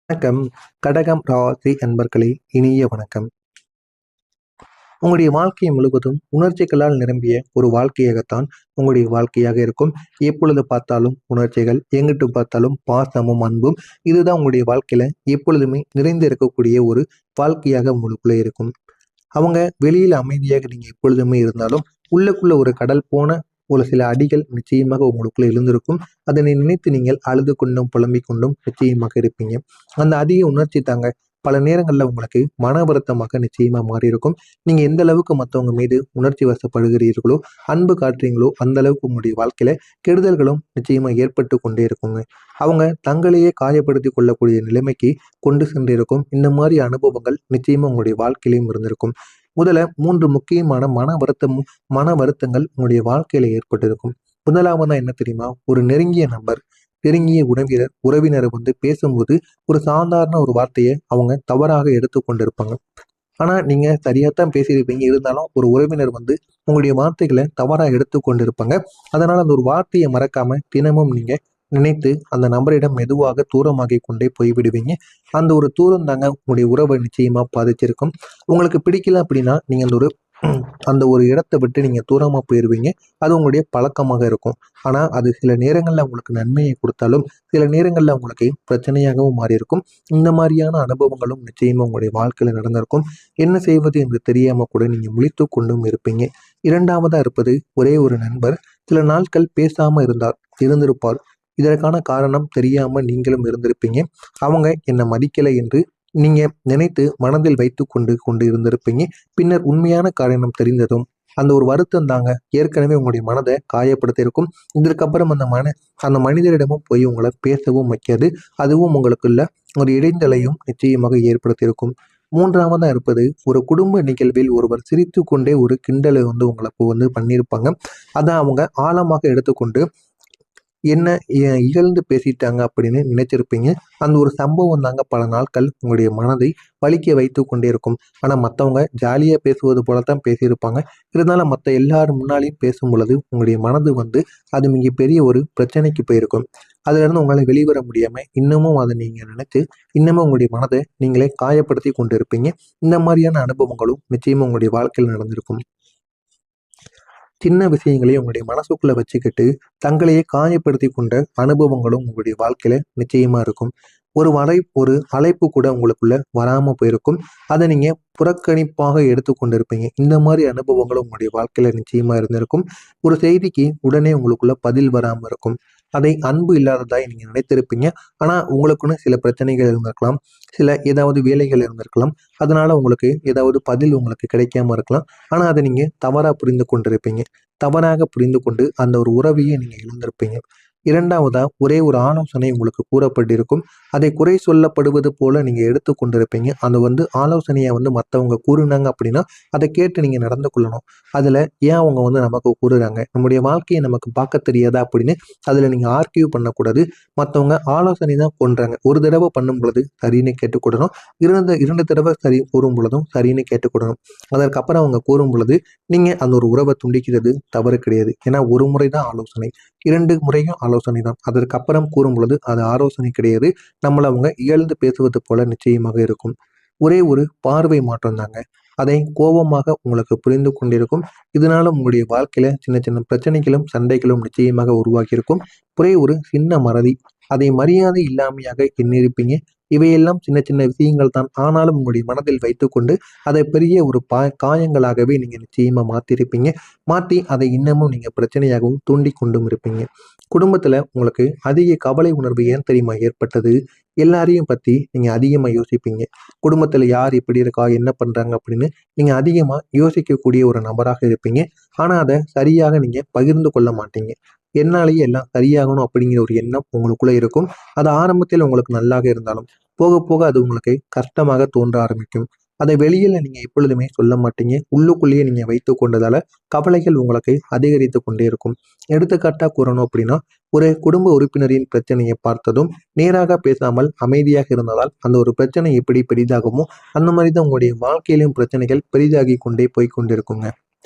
வணக்கம். கடகம் ராசி அன்பர்களே, இனிய வணக்கம். உங்களுடைய வாழ்க்கை முழுவதும் உணர்ச்சிகளால் நிரம்பிய ஒரு வாழ்க்கையாகத்தான் உங்களுடைய வாழ்க்கையாக இருக்கும். எப்பொழுது பார்த்தாலும் உணர்ச்சிகள், எங்கிட்டு பார்த்தாலும் பாசமும் அன்பும், இதுதான் உங்களுடைய வாழ்க்கையில எப்பொழுதுமே நிறைந்து இருக்கக்கூடிய ஒரு வாழ்க்கையாக உங்களுக்குள்ள இருக்கும். அவங்க வெளியில அமைதியாக நீங்க எப்பொழுதுமே இருந்தாலும், உள்ளுக்குள்ள ஒரு கடல் போன ஒரு சில அடிகள் நிச்சயமாக உங்களுக்குள்ள எழுந்திருக்கும். அதனை நினைத்து நீங்கள் அழுது கொண்டும் புலம்பிக் கொண்டும் நிச்சயமாக இருப்பீங்க. அந்த அதிக உணர்ச்சி தாங்க பல நேரங்கள்ல உங்களுக்கு மன வருத்தமாக நிச்சயமா மாறி இருக்கும். நீங்க எந்த அளவுக்கு மற்றவங்க மீது உணர்ச்சி வசப்படுகிறீர்களோ, அன்பு காட்டுறீங்களோ, அந்த அளவுக்கு உங்களுடைய வாழ்க்கையில கெடுதல்களும் நிச்சயமா ஏற்பட்டு கொண்டே இருக்குங்க. அவங்க தங்களையே காயப்படுத்தி கொள்ளக்கூடிய நிலைமைக்கு கொண்டு சென்றிருக்கும். இந்த மாதிரி அனுபவங்கள் நிச்சயமா உங்களுடைய வாழ்க்கையிலும் இருந்திருக்கும். முதல்ல 3 முக்கியமான மன வருத்தங்கள் உங்களுடைய வாழ்க்கையில ஏற்பட்டிருக்கும். முதலாவதா என்ன தெரியுமா? ஒரு நெருங்கிய நபர், நெருங்கிய உறவினர் பேசும்போது ஒரு சாதாரண ஒரு வார்த்தையை அவங்க தவறாக எடுத்துக்கொண்டிருப்பாங்க. ஆனா நீங்க சரியாத்தான் பேசியிருப்பீங்க. இருந்தாலும் ஒரு உறவினர் உங்களுடைய வார்த்தைகளை தவறா எடுத்துக்கொண்டிருப்பாங்க. அதனால அந்த ஒரு வார்த்தையை மறக்காம தினமும் நீங்க நினைத்து அந்த நபரிடம் மெதுவாக தூரமாகிக் கொண்டே போய்விடுவீங்க. அந்த ஒரு தூரம் தாங்க உங்களுடைய உறவை நிச்சயமா பாதிச்சிருக்கும். உங்களுக்கு பிடிக்கல அப்படின்னா நீங்க அந்த ஒரு இடத்த விட்டு நீங்க தூரமா போயிருவீங்க. அது உங்களுடைய பழக்கமாக இருக்கும். ஆனா அது சில நேரங்கள்ல உங்களுக்கு நன்மையை கொடுத்தாலும், சில நேரங்கள்ல உங்களுக்கு பிரச்சனையாகவும் மாறி இருக்கும். இந்த மாதிரியான அனுபவங்களும் நிச்சயமா உங்களுடைய வாழ்க்கையில நடந்திருக்கும். என்ன செய்வது என்று தெரியாம கூட நீங்க முழித்து கொண்டும் இருப்பீங்க. இரண்டாவதா இருப்பது ஒரே ஒரு நண்பர் சில நாட்கள் பேசாம இருந்திருப்பார். இதற்கான காரணம் தெரியாம நீங்களும் இருந்திருப்பீங்க. அவங்க என்னை மதிக்கலை என்று நீங்க நினைத்து மனதில் வைத்து கொண்டு இருந்திருப்பீங்க. பின்னர் உண்மையான காரணம் தெரிந்ததும் அந்த ஒரு வருத்தம் தாங்க ஏற்கனவே உங்களுடைய மனதை காயப்படுத்தியிருக்கும். இதற்கப்புறம் அந்த மனிதரிடமும் போய் உங்களை பேசவும் வைக்காது. அதுவும் உங்களுக்குள்ள ஒரு இடைந்தலையும் நிச்சயமாக ஏற்படுத்தியிருக்கும். மூன்றாவதா இருப்பது ஒரு குடும்ப நிகழ்வில் ஒருவர் சிரித்து கொண்டே ஒரு கிண்டலை உங்களுக்கு பண்ணியிருப்பாங்க. அதை அவங்க ஆழமாக எடுத்துக்கொண்டு என்ன இகழ்ந்து பேசிட்டாங்க அப்படின்னு நினைச்சிருப்பீங்க. அந்த ஒரு சம்பவம் தாங்க பல நாட்கள் உங்களுடைய மனதை வலிக்க வைத்து கொண்டே இருக்கும். ஆனா மத்தவங்க ஜாலியா பேசுவது போல தான் பேசியிருப்பாங்க. இருந்தாலும் மத்த எல்லார் முன்னாலயும் பேசும் பொழுது உங்களுடைய மனது அது மிகப்பெரிய ஒரு பிரச்சனைக்கு போயிருக்கும். அதிலிருந்து உங்களால வெளிவர முடியாம இன்னமும் அதை நீங்க நினைச்சு இன்னமும் உங்களுடைய மனதை நீங்களே காயப்படுத்தி கொண்டிருப்பீங்க. இந்த மாதிரியான அனுபவங்களும் நிச்சயமா உங்களுடைய வாழ்க்கையில் நடந்திருக்கும். சின்ன விஷயங்களையும் உங்களுடைய மனசுக்குள்ள வச்சுக்கிட்டு தங்களையே காயப்படுத்தி கொண்ட அனுபவங்களும் உங்களுடைய வாழ்க்கையில நிச்சயமா இருக்கும். ஒரு அழைப்பு கூட உங்களுக்குள்ள வராம போயிருக்கும். அதை நீங்க புறக்கணிப்பாக எடுத்துக்கொண்டிருப்பீங்க. இந்த மாதிரி அனுபவங்களும் உங்களுடைய வாழ்க்கையில நிச்சயமா இருந்திருக்கும். ஒரு செய்திக்கு உடனே உங்களுக்குள்ள பதில் வராம இருக்கும். அதை அன்பு இல்லாததாய் நீங்க நினைத்திருப்பீங்க. ஆனா உங்களுக்குன்னு சில பிரச்சனைகள் இருந்திருக்கலாம். சில ஏதாவது வேலைகள் இருந்திருக்கலாம். அதனால உங்களுக்கு ஏதாவது பதில் உங்களுக்கு கிடைக்காம இருக்கலாம். ஆனா அதை நீங்க தவறா புரிந்து கொண்டிருப்பீங்க. தவறாக புரிந்து கொண்டு அந்த ஒரு உறவையே நீங்க இழந்திருப்பீங்க. இரண்டாவதா ஒரே ஒரு ஆலோசனை உங்களுக்கு கூறப்பட்டிருக்கும். அதை குறை சொல்லப்படுவது போல நீங்க எடுத்துக்கொண்டிருப்பீங்க. அது ஆலோசனையை மற்றவங்க கூறுனாங்க அப்படின்னா அதை கேட்டு நீங்க நடந்து கொள்ளணும். அதுல ஏன் அவங்க நமக்கு கூறுறாங்க, நம்முடைய வாழ்க்கையை நமக்கு பார்க்க தெரியாதா அப்படின்னு அதுல நீங்க ஆர்கியூ பண்ணக்கூடாது. மற்றவங்க ஆலோசனை தான் பண்றாங்க. ஒரு தடவை பண்ணும் பொழுது சரின்னு கேட்டுக்கொள்ளணும். இரண்டு தடவை சரி கூறும் பொழுதும் சரின்னு கேட்டுக்கொள்ளணும். அதற்கப்புறம் அவங்க கூறும் பொழுது நீங்க அந்த ஒரு உறவை துண்டிக்கிறது தவறு கிடையாது. ஏன்னா ஒரு முறை தான் ஆலோசனை, 2 முறையும் ஆலோசனை தான். அதற்கப்புறம் கூறும் பொழுது அது ஆலோசனை கிடையாது. நம்மள அவங்க இகழ்ந்து பேசுவது போல நிச்சயமாக இருக்கும். ஒரே ஒரு பார்வை மாற்றம் தாங்க. அதை கோபமாக உங்களுக்கு புரிந்து கொண்டிருக்கும். இதனால உங்களுடைய வாழ்க்கையில சின்ன சின்ன பிரச்சனைகளும் சண்டைகளும் நிச்சயமாக உருவாகியிருக்கும். ஒரே ஒரு சின்ன மறதி, அதை மரியாதை இல்லாமையாக எண்ணியிருப்பீங்க. இவையெல்லாம் சின்ன சின்ன விஷயங்கள் தான். ஆனாலும் உங்களுடைய மனதில் வைத்துக்கொண்டு அதை பெரிய ஒரு காயங்களாகவே நீங்க நிச்சயமா மாத்திருப்பீங்க. மாற்றி அதை இன்னமும் நீங்க பிரச்சனையாகவும் தூண்டி கொண்டும் இருப்பீங்க. குடும்பத்துல உங்களுக்கு அதிக கவலை உணர்வு ஏன் தெரியுமா ஏற்பட்டது? எல்லாரையும் பத்தி நீங்க அதிகமா யோசிப்பீங்க. குடும்பத்துல யார் எப்படி இருக்கா, என்ன பண்றாங்க அப்படின்னு நீங்க அதிகமா யோசிக்கக்கூடிய ஒரு நபராக இருப்பீங்க. ஆனா அதை சரியாக நீங்க பகிர்ந்து கொள்ள மாட்டீங்க. என்னாலேயே எல்லாம் சரியாகணும் அப்படிங்கிற ஒரு எண்ணம் உங்களுக்குள்ள இருக்கும். அது ஆரம்பத்தில் உங்களுக்கு நல்லாக இருந்தாலும் போக போக அது உங்களுக்கு கஷ்டமாக தோன்ற ஆரம்பிக்கும். அதை வெளியில நீங்க எப்பொழுதுமே சொல்ல மாட்டீங்க. உள்ளுக்குள்ளேயே நீங்க வைத்துக் கொண்டதால கவலைகள் உங்களுக்கு அதிகரித்து கொண்டே இருக்கும். எடுத்துக்காட்டா கூறணும் அப்படின்னா, ஒரு குடும்ப உறுப்பினரின் பிரச்சனையை பார்த்ததும் நேராக பேசாமல் அமைதியாக இருந்ததால் அந்த ஒரு பிரச்சனை எப்படி பெரிதாகுமோ அந்த மாதிரி தான் உங்களுடைய வாழ்க்கையிலும் பிரச்சனைகள் பெரிதாகி கொண்டே போய் கொண்டிருக்குங்க.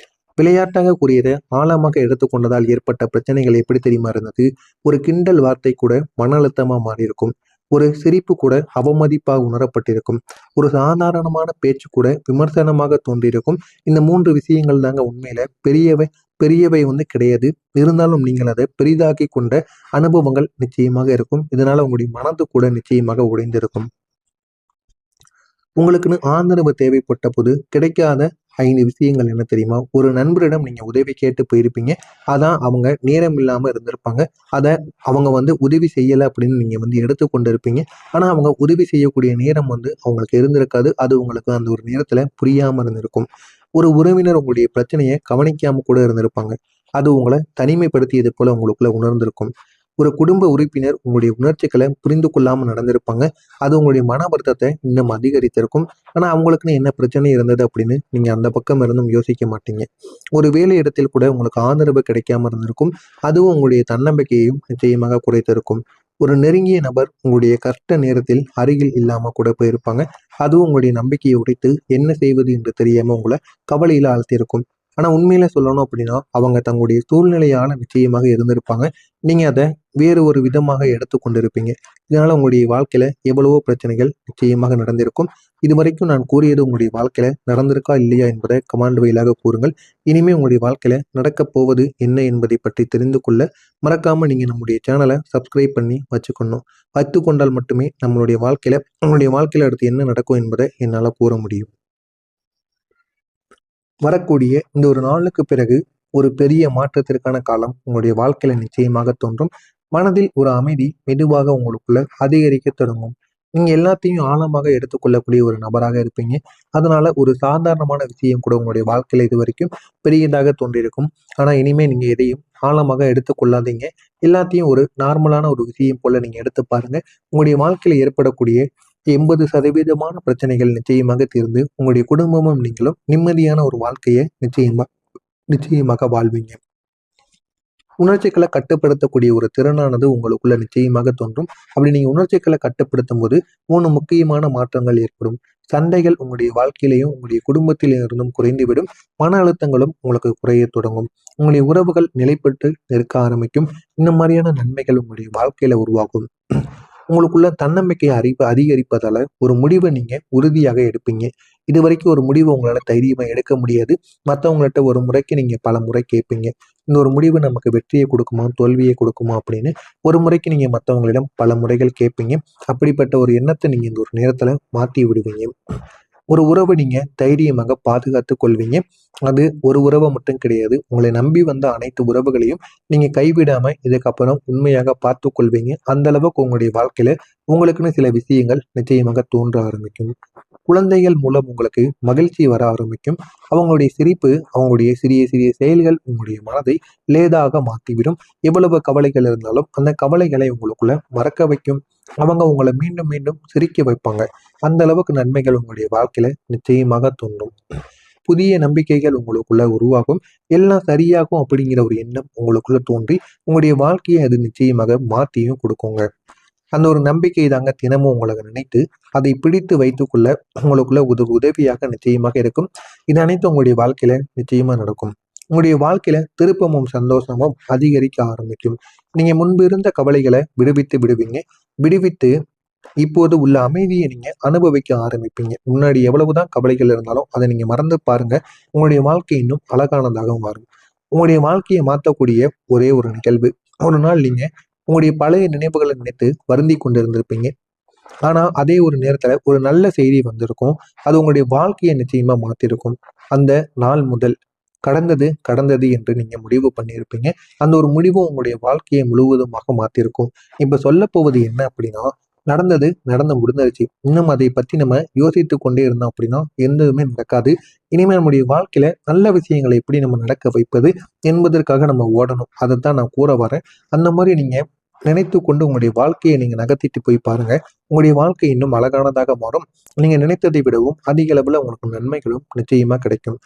விளையாட்டாக கூறியதை ஆழமாக எடுத்துக்கொண்டதால் ஏற்பட்ட பிரச்சனைகள் எப்படி தெரியுமா இருந்தது? ஒரு கிண்டல் வார்த்தை கூட மன அழுத்தமா மாறி இருக்கும். ஒரு சிரிப்பு கூட அவமதிப்பாக உணரப்பட்டிருக்கும். ஒரு சாதாரணமான பேச்சு கூட விமர்சனமாக தோன்றியிருக்கும். இந்த 3 விஷயங்கள் தாங்க உண்மையில பெரியவை பெரியவை கிடையாது. இருந்தாலும் நீங்கள் அதை பெரிதாக்கி கொண்ட அனுபவங்கள் நிச்சயமாக இருக்கும். இதனால உங்களுடைய மனது கூட நிச்சயமாக உடைந்திருக்கும். உங்களுக்குன்னு ஆதரவு தேவைப்பட்ட போது கிடைக்காத 5 விஷயங்கள் என்ன தெரியுமா? ஒரு நண்பரிடம் நீங்க உதவி கேட்டு போயிருப்பீங்க. அதான் அவங்க நேரம் இல்லாம இருந்திருப்பாங்க. அத அவங்க உதவி செய்யல அப்படின்னு நீங்க எடுத்துக்கொண்டு இருப்பீங்க. ஆனா அவங்க உதவி செய்யக்கூடிய நேரம் அவங்களுக்கு இருந்திருக்காது. அது உங்களுக்கு அந்த ஒரு நேரத்துல புரியாம இருந்திருக்கும். ஒரு உறவினர் உங்களுடைய பிரச்சனைய கவனிக்காம கூட இருந்திருப்பாங்க. அது உங்கள தனிமைப்படுத்தியது போல உங்களுக்குள்ள உணர்ந்திருக்கும். ஒரு குடும்ப உறுப்பினர் உங்களுடைய உணர்ச்சிகளை புரிந்து கொள்ளாம நடந்திருப்பாங்க. அது உங்களுடைய மன வருத்தத்தை இன்னும் அதிகரித்திருக்கும். ஆனா அவங்களுக்குன்னு என்ன பிரச்சனை இருந்தது அப்படின்னு நீங்க அந்த பக்கம் இருந்தும் யோசிக்க மாட்டீங்க. ஒரு வேலை இடத்தில் கூட உங்களுக்கு ஆதரவு கிடைக்காம இருந்திருக்கும். அதுவும் உங்களுடைய தன்னம்பிக்கையையும் நிச்சயமாக குறைத்திருக்கும். ஒரு நெருங்கிய நபர் உங்களுடைய கஷ்ட நேரத்தில் அருகில் இல்லாம கூட போயிருப்பாங்க. அதுவும் உங்களுடைய நம்பிக்கையை உடைத்து என்ன செய்வது என்று தெரியாம உங்களை கவலையில ஆழ்த்தியிருக்கும். ஆனா உண்மையில சொல்லணும் அப்படின்னா அவங்க தங்களுடைய சூழ்நிலையால நிச்சயமாக இருந்திருப்பாங்க. நீங்க அதை வேறு ஒரு விதமாக எடுத்து கொண்டிருப்பீங்க. இதனால உங்களுடைய வாழ்க்கையில எவ்வளவோ பிரச்சனைகள் நிச்சயமாக நடந்திருக்கும். இதுவரைக்கும் நான் கூறியது உங்களுடைய வாழ்க்கையில நடந்திருக்கா இல்லையா என்பதை கமெண்ட் வாயிலாக கூறுங்கள். இனிமே உங்களுடைய வாழ்க்கையில நடக்கப் போவது என்ன என்பதை பற்றி தெரிந்து கொள்ள மறக்காம நீங்க நம்முடைய சேனலை சப்ஸ்கிரைப் பண்ணி வச்சுக்கணும். வைத்துக்கொண்டால் மட்டுமே உங்களுடைய வாழ்க்கையில அடுத்து என்ன நடக்கும் என்பதை என்னால் கூற முடியும். வரக்கூடிய இந்த ஒரு நாளுக்கு பிறகு ஒரு பெரிய மாற்றத்திற்கான காலம் உங்களுடைய வாழ்க்கையில நிச்சயமாக தோன்றும். மனதில் ஒரு அமைதி மெதுவாக உங்களுக்குள்ள அதிகரிக்க தொடங்கும். நீங்க எல்லாத்தையும் ஆழமாக எடுத்துக்கொள்ளக்கூடிய ஒரு நபராக இருப்பீங்க. அதனால ஒரு சாதாரணமான விஷயம் கூட உங்களுடைய வாழ்க்கையில இது வரைக்கும் பெரியதாக தோன்றியிருக்கும். ஆனா இனிமே நீங்க எதையும் ஆழமாக எடுத்துக்கொள்ளாதீங்க. எல்லாத்தையும் ஒரு நார்மலான ஒரு விஷயம் போல நீங்க எடுத்து பாருங்க. உங்களுடைய வாழ்க்கையில ஏற்படக்கூடிய 80% பிரச்சனைகள் நிச்சயமாக தீர்ந்து உங்களுடைய குடும்பமும் நீங்களும் நிம்மதியான ஒரு வாழ்க்கையை நிச்சயமாக வாழ்வீங்க. உணர்ச்சிகளை கட்டுப்படுத்தக்கூடிய ஒரு திறனானது உங்களுக்குள்ள நிச்சயமாக தோன்றும். அப்படி நீங்க உணர்ச்சிகளை கட்டுப்படுத்தும் போது 3 முக்கியமான மாற்றங்கள் ஏற்படும். சண்டைகள் உங்களுடைய வாழ்க்கையிலையும் உங்களுடைய குடும்பத்திலும் இருந்தும் குறைந்துவிடும். மன அழுத்தங்களும் உங்களுக்கு குறைய தொடங்கும். உங்களுடைய உறவுகள் நிலைப்பட்டு நிற்க ஆரம்பிக்கும். இந்த மாதிரியான நன்மைகள் உங்களுடைய வாழ்க்கையில உருவாகும். உங்களுக்குள்ள தன்னம்பிக்கையை அதிகரிப்பதால ஒரு முடிவை நீங்க உறுதியாக எடுப்பீங்க. இதுவரைக்கும் ஒரு முடிவு உங்களால தைரியமா எடுக்க முடியாது. மற்றவங்கள்ட்ட ஒரு முறைக்கு நீங்க பல முறை கேட்பீங்க. இந்த ஒரு முடிவு நமக்கு வெற்றியை கொடுக்குமா தோல்வியை கொடுக்குமா அப்படின்னு ஒரு முறைக்கு நீங்க மற்றவங்களிடம் பல முறைகள் கேட்பீங்க. அப்படிப்பட்ட ஒரு எண்ணத்தை நீங்க இந்த ஒரு நேரத்துல மாத்தி விடுவீங்க. ஒரு உறவை நீங்க தைரியமாக பாதுகாத்து கொள்வீங்க. அது ஒரு உறவை மட்டும் கிடையாது. உங்களை நம்பி வந்த அனைத்து உறவுகளையும் நீங்க கைவிடாம இதுக்கப்புறம் உண்மையாக பார்த்து கொள்வீங்க. அந்த அளவுக்கு உங்களுடைய வாழ்க்கையில உங்களுக்குன்னு சில விஷயங்கள் நிச்சயமாக தோன்ற ஆரம்பிக்கும். குழந்தைகள் மூலம் உங்களுக்கு மகிழ்ச்சி வர ஆரம்பிக்கும். அவங்களுடைய சிரிப்பு, அவங்களுடைய சிறிய சிறிய செயல்கள் உங்களுடைய மனதை லேதாக மாற்றிவிடும். எவ்வளவு கவலைகள் இருந்தாலும் அந்த கவலைகளை உங்களுக்குள்ள மறக்க வைக்கும். அவங்க உங்களை மீண்டும் மீண்டும் சிரிக்க வைப்பாங்க. அந்த அளவுக்கு நன்மைகள் உங்களுடைய வாழ்க்கையில நிச்சயமாக தோன்றும். புதிய நம்பிக்கைகள் உங்களுக்குள்ள உருவாகும். எல்லாம் சரியாகும் அப்படிங்கிற ஒரு எண்ணம் உங்களுக்குள்ள தோன்றி உங்களுடைய வாழ்க்கையை அது நிச்சயமாக மாற்றியும் கொடுக்குங்க. அந்த ஒரு நம்பிக்கை தாங்க தினமும் உங்களை நினைத்து அதை பிடித்து வைத்துக்கொள்ள உங்களுக்குள்ள உதவியாக நிச்சயமாக இருக்கும். இது அனைத்தும் உங்களுடைய வாழ்க்கையில நிச்சயமா நடக்கும். உங்களுடைய வாழ்க்கையில திருப்பமும் சந்தோஷமும் அதிகரிக்க ஆரம்பிக்கும். நீங்க முன்பு இருந்த கவலைகளை விடுவித்து விடுவீங்க. விடுவித்து இப்போது உள்ள அமைதியை நீங்க அனுபவிக்க ஆரம்பிப்பீங்க. முன்னாடி எவ்வளவுதான் கவலைகள் இருந்தாலும் அதை நீங்க மறந்து பாருங்க. உங்களுடைய வாழ்க்கை இன்னும் அழகானதாக மாறும். உங்களுடைய வாழ்க்கையை மாற்றக்கூடிய ஒரே ஒரு நிகழ்வு. ஒரு நாள் நீங்க உங்களுடைய பழைய நினைவுகளை நினைத்து வருந்தி கொண்டிருந்திருப்பீங்க. ஆனா அதே ஒரு நேரத்துல ஒரு நல்ல செய்தி வந்திருக்கும். அது உங்களுடைய வாழ்க்கையை நிச்சயமா மாத்திருக்கும். அந்த நாள் முதல் கடந்தது கடந்தது என்று நீங்க முடிவு பண்ணியிருப்பீங்க. அந்த ஒரு முடிவு உங்களுடைய வாழ்க்கையை முழுவதுமாக மாத்திருக்கும். இப்ப சொல்ல போவது என்ன அப்படின்னா, நடந்தது நடந்து முடிஞ்சிருச்சு. இன்னும் அதை பத்தி நம்ம யோசித்து கொண்டே இருந்தோம் அப்படின்னா எதுவுமே நடக்காது. இனிமேல் நம்முடைய வாழ்க்கையில நல்ல விஷயங்களை எப்படி நம்ம நடக்க வைப்பது என்பதற்காக நம்ம ஓடணும். அதைத்தான் நான் கூற வரேன். அந்த மாதிரி நீங்க நினைத்து கொண்டு உங்களுடைய வாழ்க்கையை நீங்க நகர்த்திட்டு போய் பாருங்க. உங்களுடைய வாழ்க்கை இன்னும் அழகானதாக மாறும். நீங்க நினைத்ததை விடவும் அதிக அளவுல உங்களுக்கு நன்மைகளும் நிச்சயமா கிடைக்கும்.